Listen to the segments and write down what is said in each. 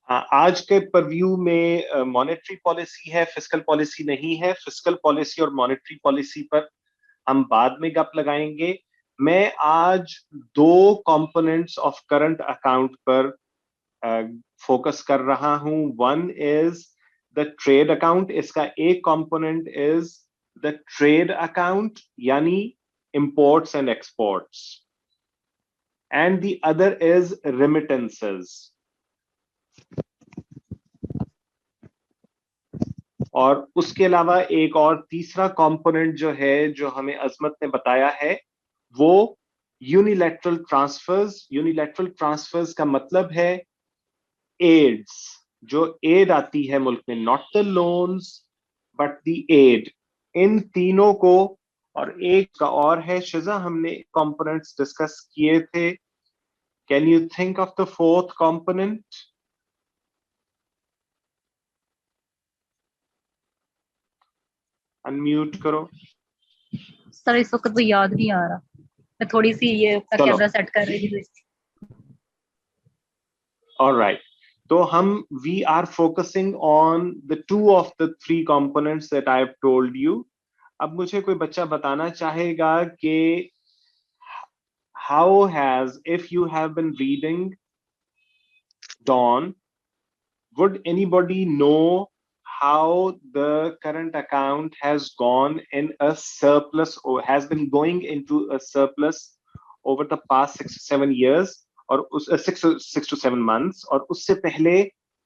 आज के परव्यू में मॉनेटरी पॉलिसी है, फिस्कल पॉलिसी नहीं है। फिस्कल पॉलिसी और मॉनेटरी पॉलिसी पर हम बाद में गप लगाएंगे। मैं आज दो कंपोनेंट्स ऑफ करंट अकाउंट पर फोकस कर रहा हूं। One is the trade account. इसका एक component is the trade account, यानी imports and exports, and the other is remittances. और उसके अलावा एक और तीसरा कंपोनेंट जो है, जो हमें अजमत ने बताया है, वो यूनिलैटरल ट्रांसफर्स। यूनिलैटरल ट्रांसफर्स का मतलब है एड्स, जो एड आती है मुल्क में, not the loans but the aid. इन तीनों को, और एक का और है शिजा, हमने कंपोनेंट्स डिस्कस किए थे। Can you think of the fourth component? Unmute करो। सर इस वक्त तो याद नहीं आ रहा, मैं थोड़ी सी ये अपना चलो, कैमरा सेट कर रही थी। ऑलराइट। तो हम we are focusing on the two of the three components that I have told you. अब मुझे कोई बच्चा बताना चाहेगा कि how has, if you have been reading Dawn, would anybody know how the current account has gone in a surplus, or has been going into a surplus over the past 6 to 7 years, or 6 to 7 months, और उससे पहले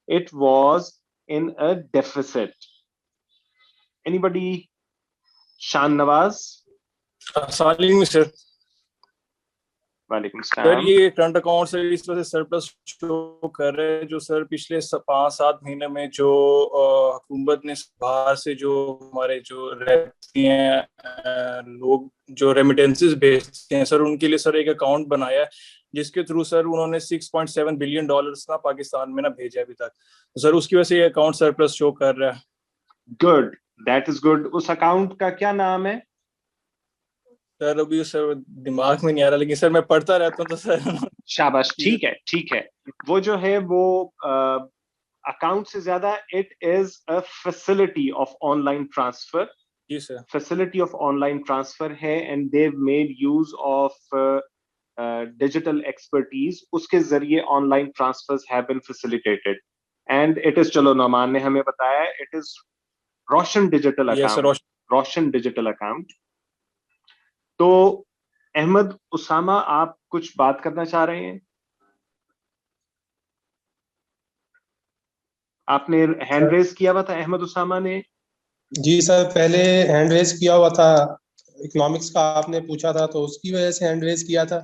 it was in a deficit? Anybody? Shan Nawaz? Salim sir. वालेकुम sir सलाम। ये current account से इस तरह से सरप्लस शो कर रहे हैं जो सर पिछले 5-7 महीने में जो हुकूमत ने बाहर से जो हमारे जो रहते हैं लोग जो रेमिटेंसेस भेजते हैं सर, उनके लिए सर एक अकाउंट बनाया है जिसके थ्रू सर उन्होंने $6.7 बिलियन ना पाकिस्तान में ना भेजा अभी तक। तो सर उसकी वजह से ये अकाउंट सरप्लस शो कर रहा है। Good, that is good. उस अकाउंट का क्या नाम है? सर अभी सर दिमाग में नहीं आ रहा, लेकिन सर मैं पढ़ता रहता हूँ तो सर। शाबाश, ठीक है ठीक है। वो जो है वो अकाउंट से ज्यादा it is a facility of online transfer. जी sir. Facility of online transfer है, and they made use of digital expertise. उसके जरिए online transfers have been facilitated, and it is, चलो नौमान ने हमें बताया, it is Roshan digital account. Roshan digital account. तो अहमद उसामा, आप कुछ बात करना चाह रहे हैं? आपने हैंड रेज किया हुआ था, अहमद उसामा ने। जी सर, पहले हैंड रेज किया हुआ था, इकोनॉमिक्स का आपने पूछा था तो उसकी वजह से हैंड रेज किया था।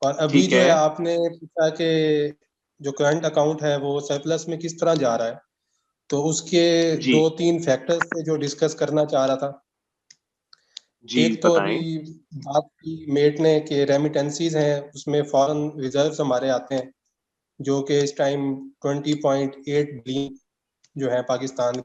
और अभी जो है आपने पूछा कि जो करंट अकाउंट है वो सरप्लस में किस तरह जा रहा है, तो उसके 2-3 फैक्टर्स से जो डिस्कस करना चाह रहा था। एक तो अभी बात की मेट ने कि रेमिटेंसीज हैं, उसमें फॉरेन रिजर्व्स हमारे आते हैं जो कि इस टाइम 20.8 बिलियन जो है पाकिस्तान।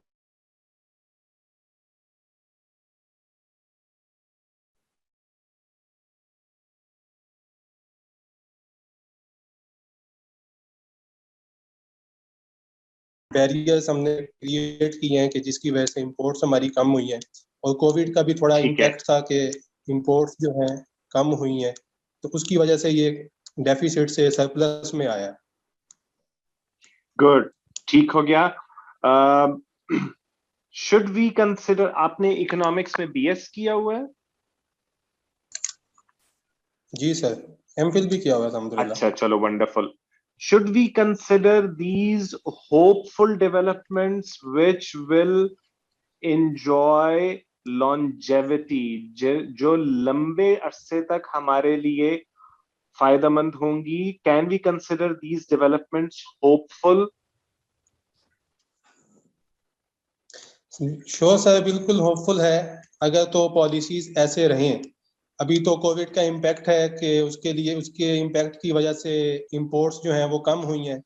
बैरियर्स हमने क्रिएट किए हैं कि जिसकी वजह से इंपोर्ट्स हमारी कम हुई हैं, और कोविड का भी थोड़ा इम्पैक्ट था कि इंपोर्ट्स जो हैं कम हुई हैं, तो उसकी वजह से ये डेफिसिट से सरप्लस में आया। गुड, ठीक हो गया। शुड वी कंसिडर, आपने इकोनॉमिक्स में बीएस किया हुआ है? जी सर, एमफिल भी किया हुआ था अल्हम्दुलिल्लाह। अच्छा, चलो wonderful. Should we consider these hopeful developments which will enjoy longevity, जो लंबे अरसे तक हमारे लिए फायदेमंद होंगी? Can we consider these developments hopeful? Sure sir, बिल्कुल होपफुल है अगर तो पॉलिसीज ऐसे रहें। अभी तो कोविड का इम्पैक्ट है कि उसके लिए, उसके इम्पैक्ट की वजह से इंपोर्ट्स जो हैं वो कम हुई हैं।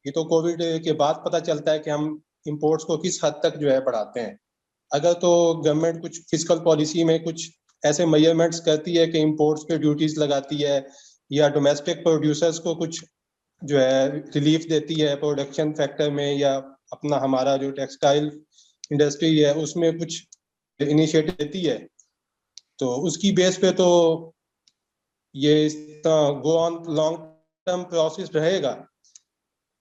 ये तो कोविड के बाद पता चलता है कि हम इंपोर्ट्स को किस हद तक जो है बढ़ाते हैं। अगर तो गवर्नमेंट कुछ फिस्कल पॉलिसी में कुछ ऐसे मेजरमेंट्स करती है कि इंपोर्ट्स पे ड्यूटीज लगाती है, या डोमेस्टिक प्रोड्यूसर्स को कुछ जो है रिलीफ देती है प्रोडक्शन फैक्टर में, या अपना हमारा जो टेक्सटाइल इंडस्ट्री है उसमें कुछ इनिशिएटिव देती है, तो उसकी बेस पे तो ये go on long term process रहेगा।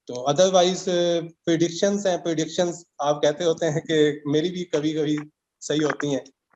तो अदरवाइज प्रेडिक्शंस हैं, प्रेडिक्शंस आप कहते होते हैं कि मेरी भी कभी कभी सही होती हैं,